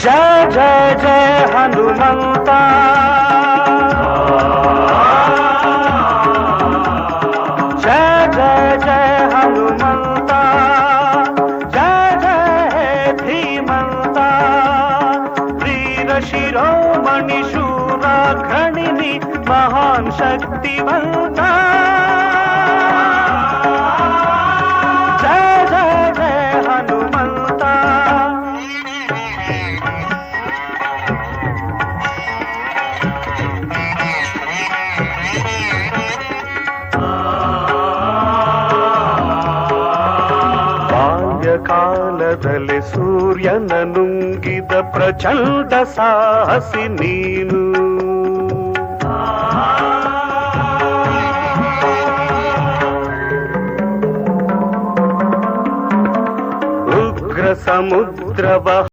जय जय जय हनुमंता, जय जय जय हनुमंता, जय जय हे धीमंता, वीर शिरोमणि शूराग्रणिनि महान शक्तिवंता, जय जय जय हनुमंता। ಕಾಲದಲ್ಲಿ ಸೂರ್ಯನ ನುಂಗಿದ ಪ್ರಚಂಡ ಸಾಹಸಿ ನೀನು, ಉಗ್ರ ಸಮುದ್ರವ